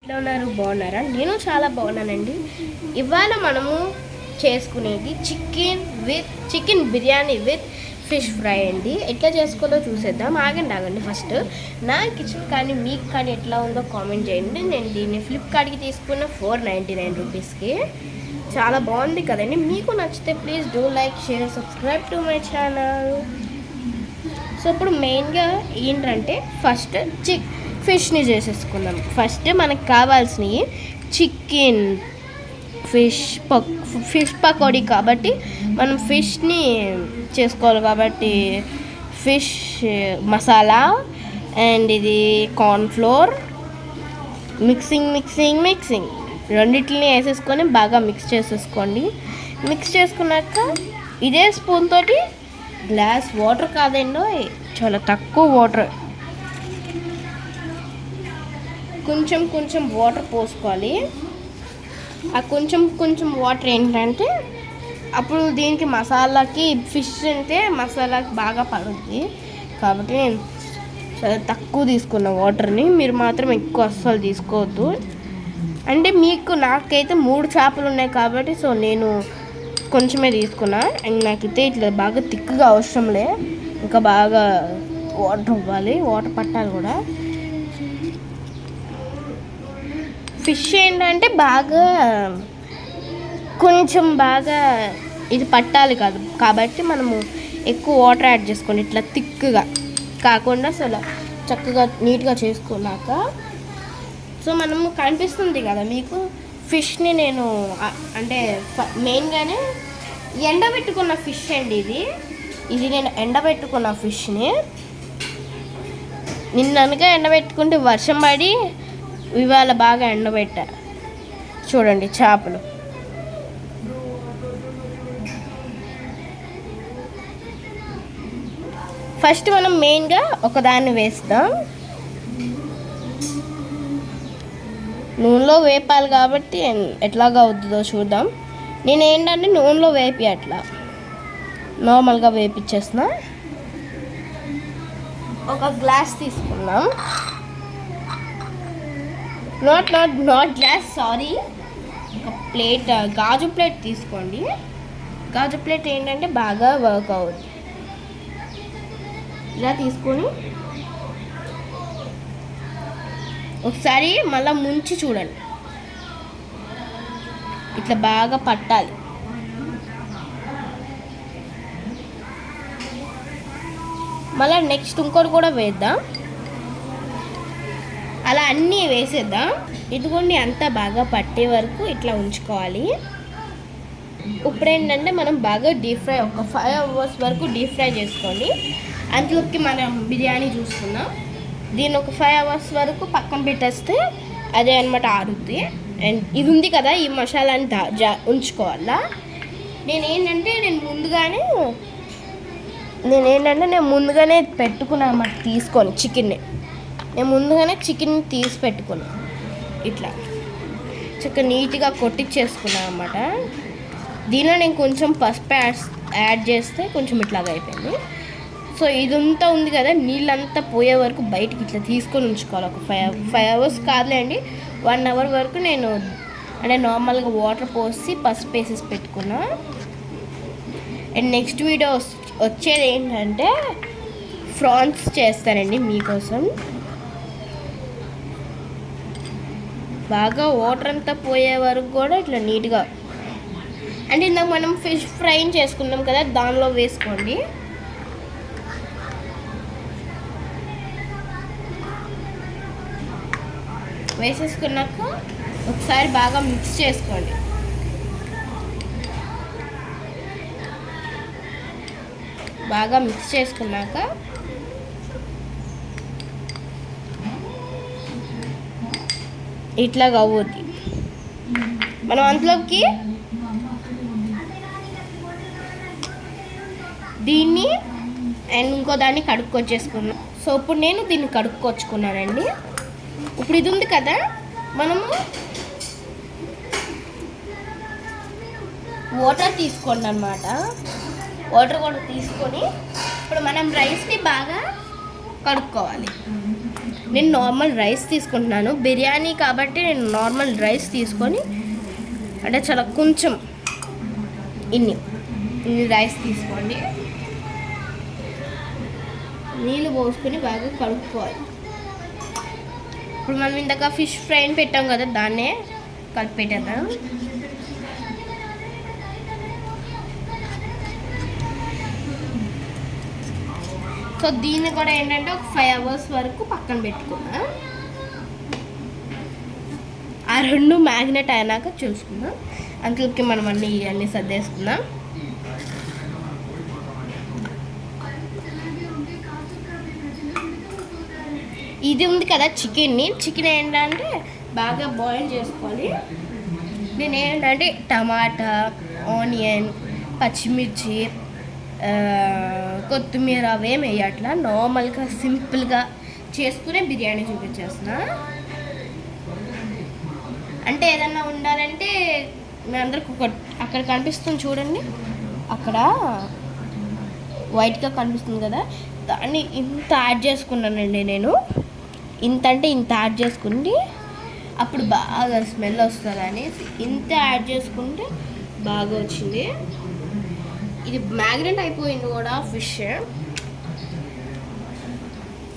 ఎలా ఉన్నారు? బాగున్నారా? నేను చాలా బాగున్నానండి. ఇవాళ మనము చేసుకునేది chicken biryani with fish fry అండి. ఎట్లా చేసుకోవాలో చూసేద్దాం. ఆగండి ఫస్ట్ నా కిచెన్ కానీ మీకు కానీ ఎట్లా ఉందో కామెంట్ చేయండి. నేను దీన్ని ఫ్లిప్కార్ట్కి తీసుకున్న 499 రూపీస్కి. చాలా బాగుంది కదండి. మీకు నచ్చితే please do like, share, subscribe to my channel. So ఇప్పుడు మెయిన్గా ఏంటంటే ఫస్ట్ ఫిష్ని చేసేసుకుందాం. ఫస్ట్ మనకు కావాల్సినవి చికెన్, ఫిష్ పకోడీ కాబట్టి మనం ఫిష్ని చేసుకోవాలి. కాబట్టి ఫిష్ మసాలా అండ్ ఇది కార్న్ఫ్లోర్ మిక్సింగ్ రెండింటిని వేసేసుకొని బాగా మిక్స్ చేసేసుకోండి. మిక్స్ చేసుకున్నాక ఇదే స్పూన్ తోటి గ్లాస్ వాటర్ కాదండో, చాలా తక్కువ వాటర్, కొంచెం వాటర్ పోసుకోవాలి. ఆ కొంచెం వాటర్ ఏంటంటే అప్పుడు దీనికి మసాలాకి ఫిష్ అంటే మసాలాకి బాగా పడుద్ది. కాబట్టి నేను చాలా తక్కువ తీసుకున్న వాటర్ని. మీరు మాత్రం ఎక్కువ అస్సలు తీసుకోవద్దు. అంటే నాకైతే 3 చేపలు ఉన్నాయి కాబట్టి సో నేను కొంచెమే తీసుకున్నా. అండ్ నాకైతే ఇట్లా బాగా థిక్గా అవసరంలే, ఇంకా బాగా వాటర్ ఇవ్వాలి, వాటర్ పట్టాలి కూడా. ఫిష్ ఏంటంటే కొంచెం బాగా ఇది పట్టాలి కాదు, కాబట్టి మనము ఎక్కువ వాటర్ యాడ్ చేసుకోండి. ఇట్లా థిక్గా కాకుండా అసలు చక్కగా నీట్గా చేసుకున్నాక సో మనము కనిపిస్తుంది కదా మీకు ఫిష్ని. నేను అంటే మెయిన్గానే ఎండబెట్టుకున్న ఫిష్ అండి ఇది నేను ఎండబెట్టుకున్న ఫిష్ని నిన్ననగా ఎండబెట్టుకుంటే వర్షం పడి ఇవాళ బాగా ఎండబెట్టా. చూడండి చేపలు. ఫస్ట్ మనం మెయిన్గా ఒకదాన్ని వేస్తాం. నూనెలో వేపాలి కాబట్టి ఎట్లాగా అవుతుందో చూద్దాం. నేను ఏంటంటే నూనెలో వేపి అట్లా నార్మల్గా వేపిచ్చేస్తున్నా. ఒక గ్లాస్ తీసుకున్నాం. నాట్ గ్లాస్, సారీ, ఒక ప్లేట్, గాజు ప్లేట్ తీసుకోండి. గాజు ప్లేట్ ఏంటంటే బాగా వర్క్ అవుతుంది. ఇలా తీసుకొని ఒకసారి మళ్ళీ ముంచి చూడండి. ఇట్లా బాగా పట్టాలి. మళ్ళీ నెక్స్ట్ ఇంకోటి కూడా వేద్దాం. అలా అన్నీ వేసేద్దాం. ఇదిగోండి అంతా బాగా పట్టే వరకు ఇట్లా ఉంచుకోవాలి. ఇప్పుడు ఏంటంటే మనం బాగా డీప్ ఫ్రై, ఒక 5 hours వరకు డీప్ ఫ్రై చేసుకోండి. అందులోకి మనం బిర్యానీ చూసుకుందాం. దీన్ని ఒక 5 hours వరకు పక్కన పెట్టేస్తే అదే అనమాట ఆరుద్ది. అండ్ ఇది ఉంది కదా, ఈ మసాలాని ఉంచుకోవాలా. నేను ముందుగానే పెట్టుకున్నాను అన్నమాట. తీసుకొని నేను ముందుగానే చికెన్ తీసి పెట్టుకున్నాను. ఇట్లా చక్కగా నీట్గా కొట్టించేసుకున్నాను అన్నమాట. దీనిలో నేను కొంచెం పసుపు యాడ్ చేస్తే కొంచెం ఇట్లాగా అయిపోయింది. సో ఇదంతా ఉంది కదా, నీళ్ళంతా పోయే వరకు బయటికి ఇట్లా తీసుకొని ఉంచుకోవాలి. ఒక 5 hours కాదులేండి, 1 hour వరకు నేను అంటే నార్మల్గా వాటర్ పోసి పసుపు వేసేసి పెట్టుకున్నా. అండ్ నెక్స్ట్ వీడియో వచ్చేది ఏంటంటే ఫ్రాన్స్ చేస్తానండి మీకోసం. బాగా వాటర్ అంతా పోయే వరకు కూడా ఇట్లా నీట్గా, అంటే ఇందాక మనం ఫిష్ ఫ్రై చేసుకున్నాం కదా, దానిలో వేసుకోండి. వేసేసుకున్నాక ఒకసారి బాగా మిక్స్ చేసుకోండి. బాగా మిక్స్ చేసుకున్నాక ఇట్లాగా అవుద్ది. మనం అందులోకి దీన్ని అండ్ ఇంకో దాన్ని కడుక్కొచ్చేసుకున్నాం. సో ఇప్పుడు నేను దీన్ని కడుక్కొచ్చుకున్నానండి. ఇప్పుడు ఇది ఉంది కదా, మనము వాటర్ తీసుకోండి అన్నమాట. వాటర్ కూడా తీసుకొని ఇప్పుడు మనం రైస్ని బాగా కడుక్కోవాలి. నేను నార్మల్ రైస్ తీసుకుంటున్నాను, బిర్యానీ కాబట్టి నేను నార్మల్ రైస్ తీసుకొని అంటే చాలా కొంచెం ఇన్ని రైస్ తీసుకోండి, నీళ్ళు పోసుకొని బాగా కలుపుకోవాలి. ఇప్పుడు మనం ఇందాక ఫిష్ ఫ్రైని పెట్టాం కదా, దాన్నే కలిపి పెట్టేద్దాం. సో దీన్ని కూడా ఏంటంటే ఒక 5 hours వరకు పక్కన పెట్టుకుందాం. ఆ 2 మ్యాగ్నెట్ అయినాక చూసుకుందాం. అందులోకి మనం అన్నీ సర్దేసుకుందాం. ఇది ఉంది కదా చికెన్ ఏంటంటే బాగా బాయిల్ చేసుకోవాలి. నేను ఏంటంటే టమాటా, ఆనియన్, పచ్చిమిర్చి, కొత్తిమీర అవేం వేయట్లా, నార్మల్గా సింపుల్గా చేసుకునే బిర్యానీ చూపించేస్తున్నా. అంటే ఏదన్నా ఉండాలంటే మీ అందరికి అక్కడ కనిపిస్తుంది చూడండి, అక్కడ వైట్గా కనిపిస్తుంది కదా, దాన్ని ఇంత యాడ్ చేసుకున్నానండి నేను. ఇంత యాడ్ చేసుకుంటే అప్పుడు బాగా స్మెల్ వస్తుందని ఇంత యాడ్ చేసుకుంటే బాగా వచ్చింది. ఇది మ్యాగ్నెట్ అయిపోయింది కూడా ఫిష్.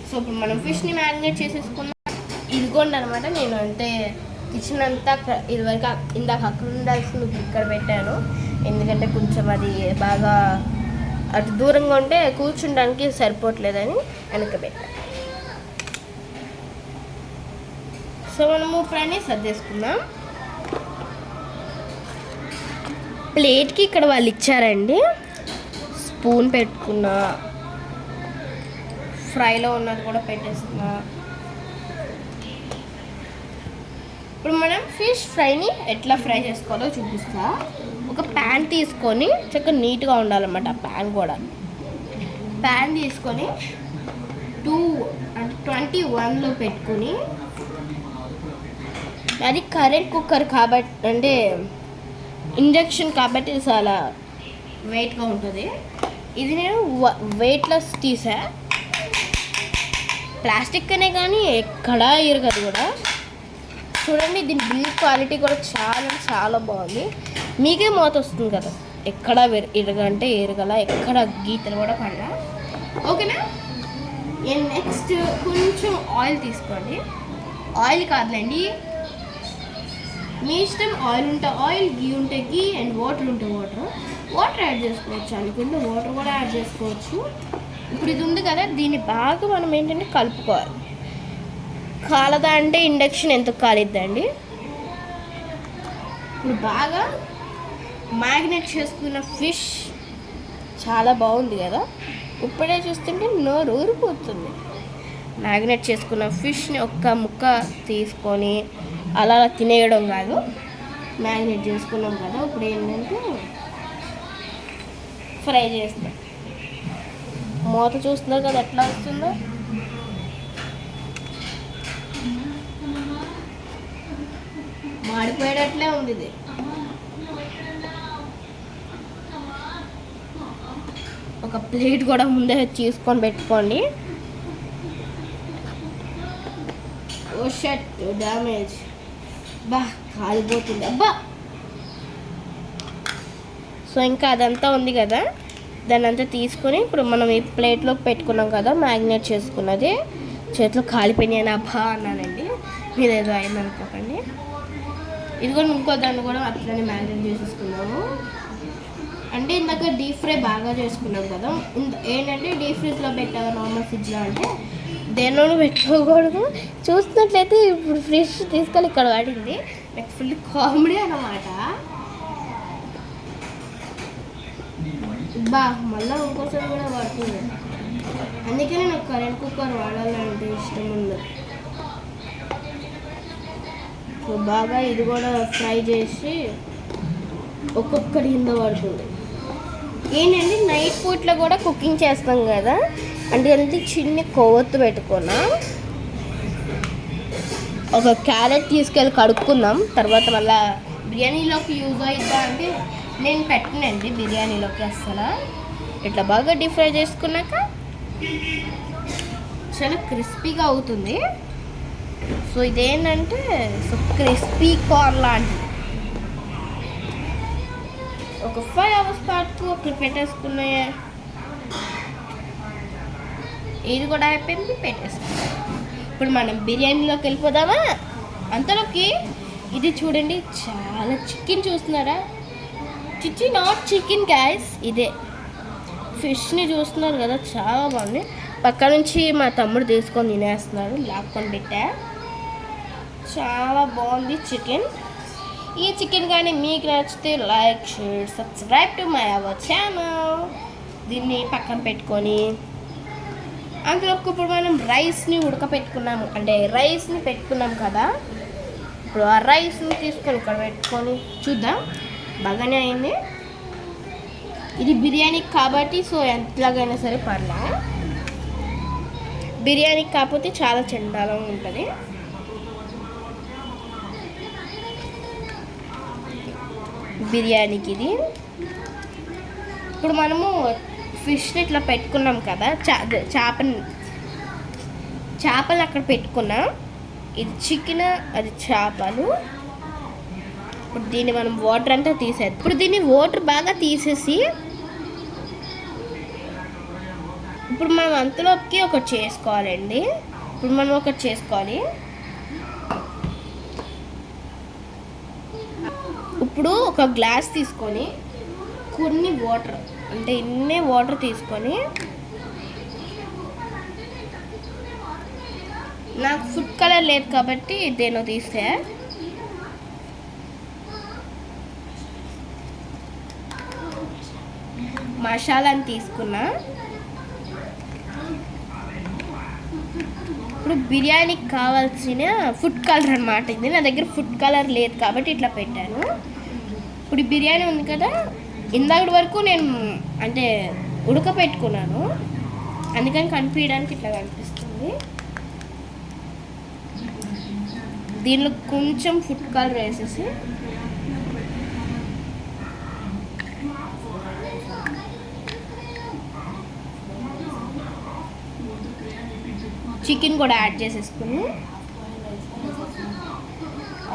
సో ఇప్పుడు మనం ఫిష్ని మ్యాగ్నెట్ చేసేసుకున్నాం. ఇదిగోండి అనమాట. నేను అంటే కిచెన్ అంతా ఇదివరకు ఇందాక అక్కడ ఉండాల్సింది ఇక్కడ పెట్టాను, ఎందుకంటే కొంచెం అది బాగా అటు దూరంగా ఉంటే కూర్చుండడానికి సరిపోవట్లేదని వెనక పెట్టాను. సో మనము ఫ్రైని సర్దేసుకుందాం. ప్లేట్కి ఇక్కడ వాళ్ళు ఇచ్చారండి, స్పూన్ పెట్టుకున్నా, ఫ్రైలో ఉన్నది కూడా పెట్టేస్తున్నా. ఇప్పుడు మనం ఫిష్ ఫ్రైని ఎట్లా ఫ్రై చేసుకోవాలో చూపిస్తా. ఒక ప్యాన్ తీసుకొని చక్కగా నీట్గా ఉండాలన్నమాట. ప్యాన్ తీసుకొని 221లో పెట్టుకుని, అది కరెంట్ కుక్కర్ కాబట్టి అంటే ఇండక్షన్ కాబట్టి ఇది చాలా వెయిట్గా ఉంటుంది. ఇది నేను వెయిట్లెస్ తీసా, ప్లాస్టిక్ అనే కానీ ఎక్కడా ఇరగదు కూడా. చూడండి, దీని బిల్డ్ క్వాలిటీ కూడా చాలా బాగుంది. మీకే మోత వస్తుంది కదా, ఎక్కడ ఇరగంటే ఇరగల, ఎక్కడ గీతలు కూడా పడలా. ఓకేనా? నెక్స్ట్ కొంచెం ఆయిల్ తీసుకోండి. ఆయిల్ కాదులేండి, మీ ఇష్టం. ఆయిల్ ఉంటే ఆయిల్, గీ ఉంటే గీ, అండ్ వాటర్ ఉంటే వాటర్ యాడ్ చేసుకోవచ్చు. అనుకుంటే వాటర్ కూడా యాడ్ చేసుకోవచ్చు. ఇప్పుడు ఇది ఉంది కదా, దీన్ని బాగా మనం ఏంటంటే కలుపుకోవాలి. కాలదా అంటే ఇండక్షన్ ఎందుకు కాలిద్దండి. ఇప్పుడు బాగా మ్యాగ్నెట్ చేసుకున్న ఫిష్ చాలా బాగుంది కదా, ఇప్పుడే చూస్తుంటే నోరు ఊరిపోతుంది. మ్యాగ్నెట్ చేసుకున్న ఫిష్ని ఒక్క ముక్క తీసుకొని అలా తినేయడం కాదు, మ్యాగ్నెట్ చేసుకున్నాం కదా, ఇప్పుడు ఏంటంటే ఫ్రై చేస్తాం. మూత చూస్తున్నారు కదా ఎట్లా వస్తుందో. మాడిపోయేటట్లే ఉంది ఇది. ఒక ప్లేట్ కూడా ముందే తీసుకొని పెట్టుకోండి. ఓ షట్, డ్యామేజ్, బా కాలిపోతుంది అబ్బా. సో ఇంకా అదంతా ఉంది కదా, దాన్ని అంతా తీసుకొని ఇప్పుడు మనం ఈ ప్లేట్లోకి పెట్టుకున్నాం కదా మ్యాగ్నేట్ చేసుకున్నది. చేతిలో కాలిపోయినాయని అబ్బా అన్నానండి, మీరు ఏదో అయిందనుకోకండి. ఇది కూడా ఇంకో దాన్ని కూడా అట్లనే మ్యాగ్నేట్ చేసేసుకున్నాము. అంటే ఇందాక డీప్ ఫ్రై బాగా చేసుకున్నాం కదా, ఏంటంటే డీప్ ఫ్రిడ్జ్లో పెట్టాలి, నార్మల్ ఫ్రిడ్జ్లో అంటే దేనిలోనూ పెట్టుకోకూడదు. చూసినట్లయితే ఇప్పుడు ఫ్రిడ్జ్ తీసుకొని ఇక్కడ పడింది, నాకు ఫుల్ కామెడీ అన్నమాట. బా మళ్ళీ ఇంకోసారి కూడా పడుతుంది, అందుకనే నాకు కరెంట్ కుక్కర్ వాడాలంటే ఇష్టం ఉంది. సో బాగా ఇది కూడా ఫ్రై చేసి ఒక్కొక్కటి కింద పడుతుంది. ఏంటంటే నైట్ పూట్లో కూడా కుకింగ్ చేస్తాం కదా, అంటే చిన్న కొవ్వొత్తు పెట్టుకున్నా. ఒక క్యారెట్ తీసుకెళ్ళి కడుక్కుందాం, తర్వాత మళ్ళీ బిర్యానీలోకి యూజ్ అవుతుందా అంటే నేను పెట్టనండి బిర్యానీలోకి అస్సలు. ఇట్లా బాగా డీప్ ఫ్రై చేసుకున్నాక చాలా క్రిస్పీగా అవుతుంది. సో ఇదేంటంటే క్రిస్పీ కార్న్ లాంటిది. ఒక 5 hours పాటు అక్కడ పెట్టేసుకునే, ఇది కూడా అయిపోయింది, పెట్టేసుకున్నాం. ఇప్పుడు మనం బిర్యానీలోకి వెళ్ళిపోదామా? అంతలోకి ఇది చూడండి, చాలా చికెన్ చూస్తున్నారా? చిచి నాట్ చికెన్ గైస్, ఇదే ఫిష్ని చూస్తున్నారు కదా, చాలా బాగుంది. పక్క నుంచి మా తమ్ముడు తీసుకొని తినేస్తున్నాడు, లాక్కొని పెట్టా. చాలా బాగుంది చికెన్. ఈ చికెన్ కానీ మీకు నచ్చితే like, share, subscribe to my our channel. దీన్ని పక్కన పెట్టుకొని అందులో ఇప్పుడు మనం రైస్ని ఉడకపెట్టుకున్నాము, అంటే రైస్ని పెట్టుకున్నాం కదా. ఇప్పుడు ఆ రైస్ని తీసుకొని ఇక్కడ పెట్టుకొని చూద్దాం. బాగానే అయింది. ఇది బిర్యానీ కాబట్టి సో ఎంతలాగైనా సరే పర్లా. బిర్యానీకి కాకపోతే చాలా చండాలంగా ఉంటుంది. బిర్యానీకి ఇది. ఇప్పుడు మనము ఫిష్ని ఇట్లా పెట్టుకున్నాం కదా, చేపలు అక్కడ పెట్టుకున్నాం. ఇది చికెన్, అది చేపలు. ఇప్పుడు దీన్ని మనం వాటర్ అంతా తీసేది. ఇప్పుడు దీన్ని వాటర్ బాగా తీసేసి ఇప్పుడు మనం అంతలోకి ఒకటి చేసుకోవాలండి. ఇప్పుడు మనం ఒకటి చేసుకోవాలి. ఇప్పుడు ఒక గ్లాస్ తీసుకొని కొన్ని వాటర్, అంటే ఇన్నే వాటర్ తీసుకొని, నాకు ఫుడ్ కలర్ లేదు కాబట్టి దేనో తీస్తే, మసాలాని తీసుకున్నా. ఇప్పుడు బిర్యానీకి కావాల్సిన ఫుడ్ కలర్ అనమాట ఇది. నా దగ్గర ఫుడ్ కలర్ లేదు కాబట్టి ఇట్లా పెట్టాను. ఇప్పుడు బిర్యానీ ఉంది కదా, ఇందాకటి వరకు నేను అంటే ఉడకపెట్టుకున్నాను, అందుకని కనిపించడానికి ఇట్లా కనిపిస్తుంది. దీనిలో కొంచెం ఫుడ్ కలర్ వేసేసి చికెన్ కూడా యాడ్ చేసేసుకుని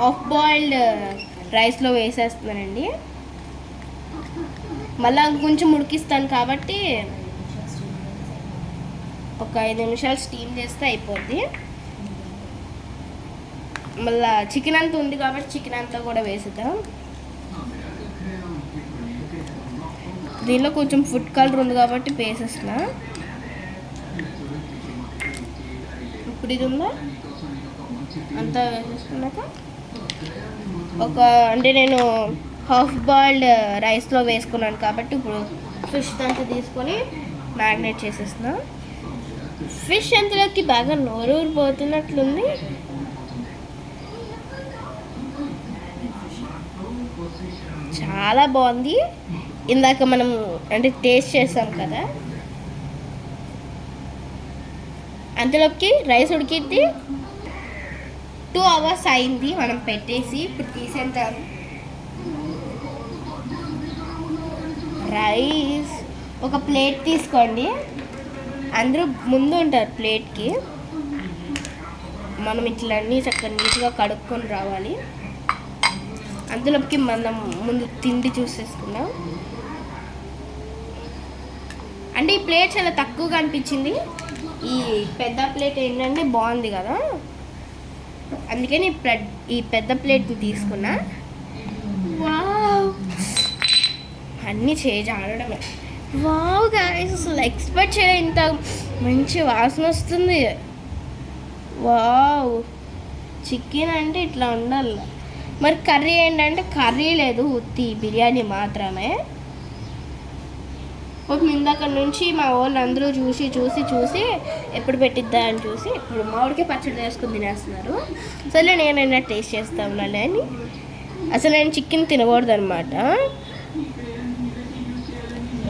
హాఫ్ బాయిల్డ్ రైస్లో వేసేస్తున్నానండి. మళ్ళీ కొంచెం ఉడికిస్తాను కాబట్టి ఒక 5 నిమిషాలు స్టీమ్ చేస్తే అయిపోద్ది. మళ్ళీ చికెన్ అంతా ఉంది కాబట్టి చికెన్ అంతా కూడా వేసేద్దాం. దీనిలో కొంచెం ఫుడ్ కలర్ ఉంది కాబట్టి వేసేస్తున్నా. ఇప్పుడు ఇది ఉందా అంతా వేసేసుకున్నాక అంటే నేను హాఫ్ బాయిల్డ్ రైస్లో వేసుకున్నాను కాబట్టి ఇప్పుడు ఫిష్ అంతా తీసుకొని మ్యారినేట్ చేసేస్తున్నా. ఫిష్ అంతలోకి బాగా నోరూరిపోతున్నట్లుంది. చాలా బాగుంది. ఇందాక మనం అంటే టేస్ట్ చేసాం కదా, అంతలోకి రైస్ ఉడికిద్ది. 2 hours అయింది మనం పెట్టేసి. ఇప్పుడు తీసేద్దాం రైస్. ఒక ప్లేట్ తీసుకోండి, అందరూ ముందు ఉంటారు ప్లేట్కి. మనం ఇట్లా అన్నీ చక్కగా నీట్గా కడుక్కొని రావాలి. అందులోకి మనం ముందు తిండి చూసేసుకున్నాం. అంటే ఈ ప్లేట్ చాలా తక్కువగా అనిపించింది. ఈ పెద్ద ప్లేట్ ఏంటంటే బాగుంది కదా, అందుకని ఈ పెద్ద ప్లేట్ తీసుకున్నా. వావ్, అన్నీ చేసి ఆడడమే. వావ్ గైస్, అసలు ఎక్స్పెక్ట్ చేయలే ఇంత మంచి వాసన వస్తుంది. వావ్, చికెన్ అంటే ఇట్లా ఉండాలి. మరి కర్రీ ఏంటంటే కర్రీ లేదు, ఉత్తి బిర్యానీ మాత్రమే. ఇందాక నుంచి మా వాళ్ళు అందరూ చూసి ఎప్పుడు పెట్టిద్దా అని చూసి ఇప్పుడు మామిడికాయ పచ్చడి వేసుకుని తినేస్తున్నారు. సరే నేనైనా టేస్ట్ చేస్తాను అని. అసలు నేను చికెన్ తినకూడదు అనమాట.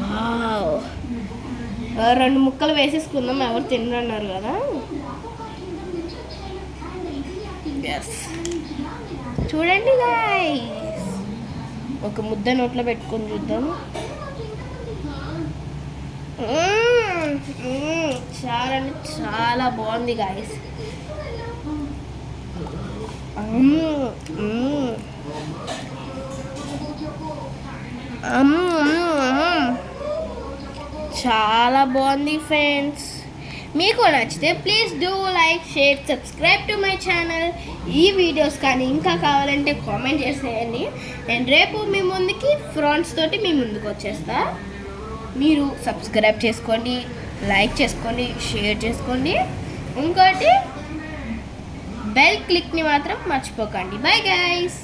వావ్, 2 ముక్కలు వేసేసుకుందాం, ఎవరు తినరన్నారు కదా. ఎస్, చూడండి గైస్, ఒక ముద్ద నోట్లో పెట్టుకొని చూద్దాము. చాలా అంటే చాలా బాగుంది గాయస్. చాలా బాగుంది ఫ్రెండ్స్. మీకు నచ్చితే please do like, share, subscribe to my channel. ఈ వీడియోస్ కానీ ఇంకా కావాలంటే కామెంట్ చేసేయండి. నేను రేపు మీ ముందుకి ఫ్రాన్స్ తోటి మీ ముందుకు వచ్చేస్తా. మీరు సబ్స్క్రైబ్ చేసుకోండి, లైక్ చేసుకోండి, షేర్ చేసుకోండి. ఇంకోటి బెల్ క్లిక్ని మాత్రం మర్చిపోకండి. Bye guys.